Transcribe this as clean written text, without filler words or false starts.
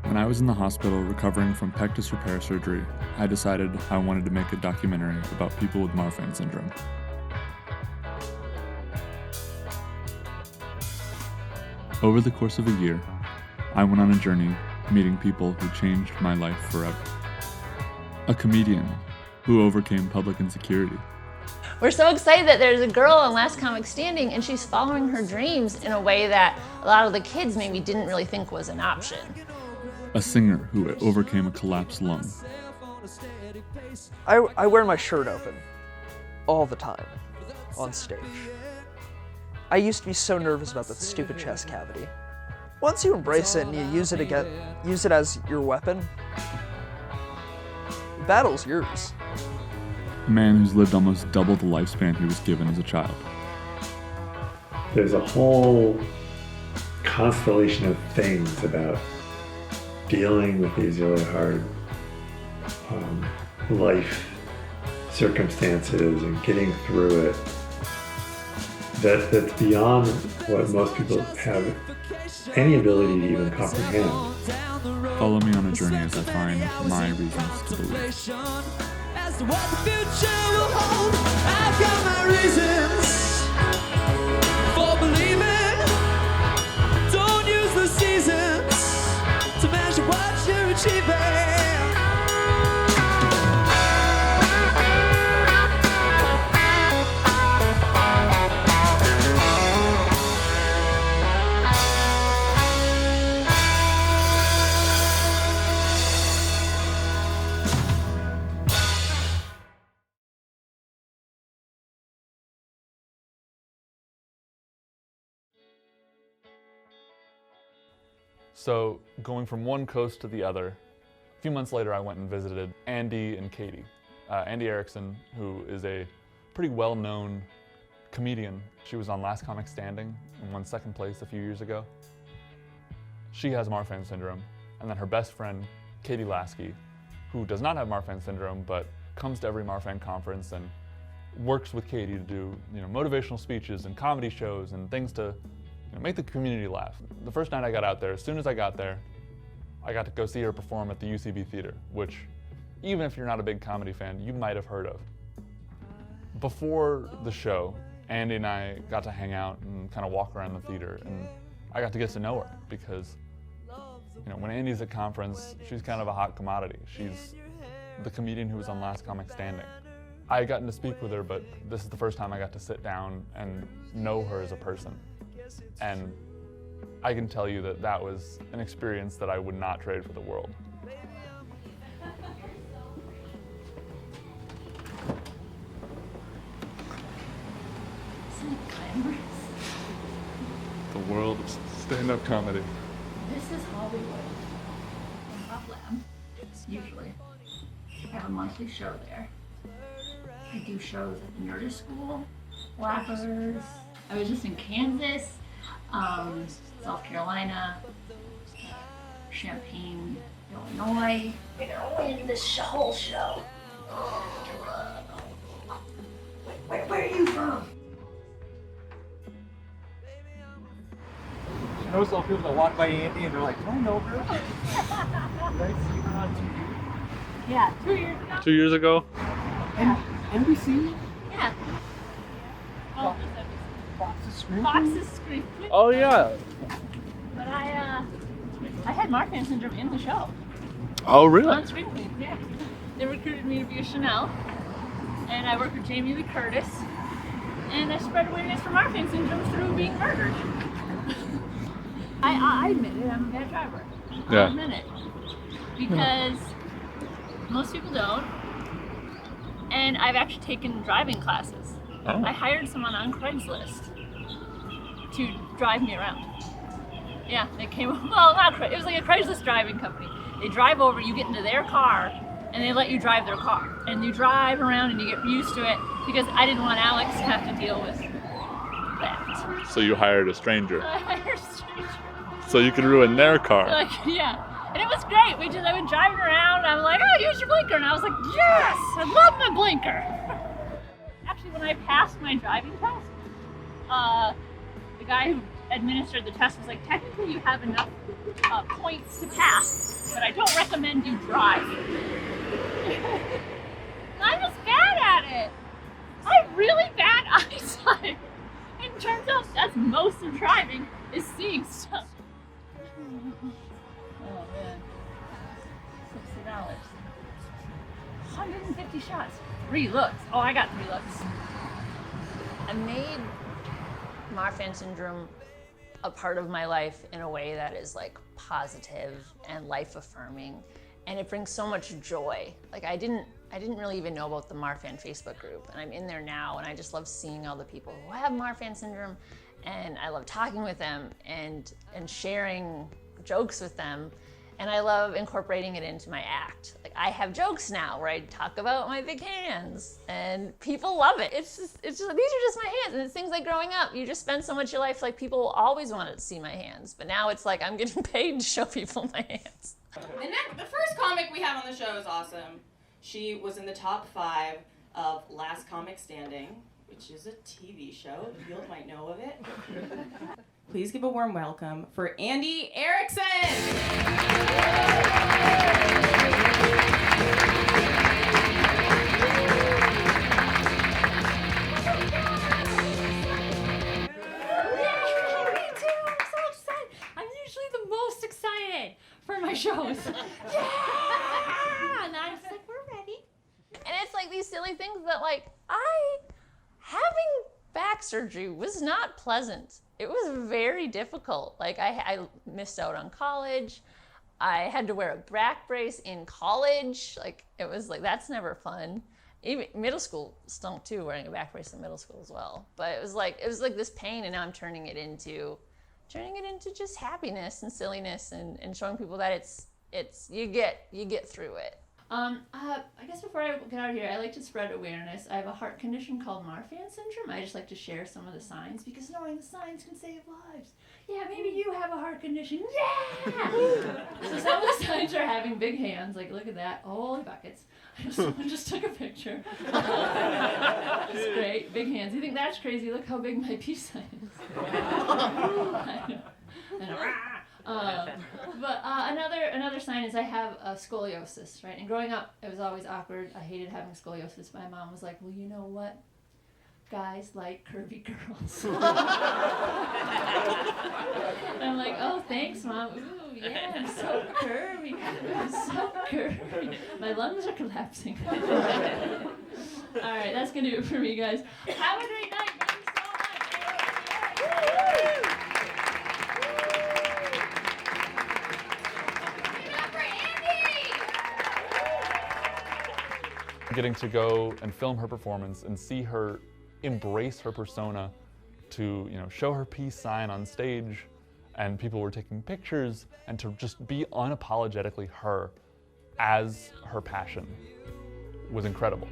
When I was in the hospital recovering from pec disc repair surgery, I decided I wanted to make a documentary about people with Marfan syndrome. Over the course of a year, I went on a journey meeting people who changed my life forever. A comedian who overcame public insecurity. We're so excited that there's a girl on Last Comic Standing and she's following her dreams in a way that a lot of the kids maybe didn't really think was an option. A singer who overcame a collapsed lung. I wear my shirt open all the time on stage. I used to be so nervous about that stupid chest cavity. Once you embrace it and you use it as your weapon, the battle's yours. A man who's lived almost double the lifespan he was given as a child. There's a whole constellation of things about dealing with these really hard life circumstances and getting through it that's beyond what most people have any ability to even comprehend. Follow me on a journey as I find my reasons to believe. As to what the future will hold, I've got my reasons for believing. Don't use the seasons to measure what you're achieving. So, going from one coast to the other, a few months later I went and visited Andy and Katie. Andy Erickson, who is a pretty well-known comedian. She was on Last Comic Standing and won second place a few years ago. She has Marfan syndrome. And then her best friend, Katie Lasky, who does not have Marfan syndrome, but comes to every Marfan conference and works with Katie to do motivational speeches and comedy shows and things to make the community laugh. The first night I got out there, as soon as I got there, I got to go see her perform at the UCB Theater, which, even if you're not a big comedy fan, you might have heard of. Before the show, Andy and I got to hang out and kind of walk around the theater, and I got to get to know her because, when Andy's at conference, she's kind of a hot commodity. She's the comedian who was on Last Comic Standing. I had gotten to speak with her, but this is the first time I got to sit down and know her as a person. And I can tell you that that was an experience that I would not trade for the world. The world of stand-up comedy. This is Hollywood. In Buffalo, usually. I have a monthly show there. I do shows at the Nerdist School, Flappers. I was just in Kansas, South Carolina, Champaign, Illinois. You're gonna win this whole show. Where are you from? I know some people that walk by Andy and they're like, do I know her? Did I see her on TV? Yeah, 2 years ago. 2 years ago? NBC? Yeah. Oh, Fox's Screen? Fox's Screen. Oh yeah. But I had Marfan syndrome in the show. Oh really? On Screen Queens, yeah. They recruited me to be a Chanel, and I worked with Jamie Lee Curtis, and I spread awareness for Marfan syndrome through being murdered. I admit it, I'm a bad driver. Yeah. I'll admit it. Because most people don't, and I've actually taken driving classes. Oh. I hired someone on Craigslist to drive me around. Yeah, they came, well, it was like a Craigslist driving company. They drive over, you get into their car, and they let you drive their car. And you drive around and you get used to it, because I didn't want Alex to have to deal with that. So you hired a stranger. I hired a stranger. So you could ruin their car. Like, yeah. And it was great. I've been driving around, and I'm like, oh, use your blinker. And I was like, yes, I love my blinker. Actually, when I passed my driving test, the guy who administered the test was like, technically you have enough points to pass, but I don't recommend you drive. I'm just bad at it. I have really bad eyesight. And it turns out that's most of driving is seeing stuff. Oh man. $60. 150 shots. 3 looks. Oh, I got 3 looks. I made Marfan syndrome a part of my life in a way that is like positive and life affirming, and it brings so much joy. Like I didn't really even know about the Marfan Facebook group, and I'm in there now, and I just love seeing all the people who have Marfan syndrome, and I love talking with them and sharing jokes with them, and I love incorporating it into my act. Like I have jokes now where I talk about my big hands, and people love it. It's just these are just my hands, and it's things like growing up. You just spend so much of your life like people always wanted to see my hands, but now it's like I'm getting paid to show people my hands. The first comic we have on the show is awesome. She was in the top 5 of Last Comic Standing, which is a TV show. You might know of it. Please give a warm welcome for Andy Erickson. For my shows. Yeah! And I'm just like, we're ready. And it's like these silly things that like, having back surgery was not pleasant. It was very difficult. Like I missed out on college. I had to wear a back brace in college. Like it was like, that's never fun. Even middle school stunk too, wearing a back brace in middle school as well. But it was like this pain, and now I'm turning it into just happiness and silliness, and showing people that it's you get through it. I guess before I get out of here, I like to spread awareness. I have a heart condition called Marfan syndrome. I just like to share some of the signs, because knowing the signs can save lives. Yeah, maybe you have a heart condition. Yeah! So some of the signs are having big hands. Like, look at that. Holy buckets. Someone just took a picture. It's great. Big hands. You think that's crazy? Look how big my peace sign is. But another sign is I have a scoliosis, right? And growing up, it was always awkward. I hated having scoliosis. My mom was like, well, you know what? Guys like curvy girls. I'm like, oh, thanks, Mom. Ooh, yeah, I'm so curvy. I'm so curvy. My lungs are collapsing. All right, that's going to do it for me, guys. Have a great night. Thanks so much. Getting to go and film her performance and see her embrace her persona, to show her peace sign on stage, and people were taking pictures, and to just be unapologetically her as her passion was incredible.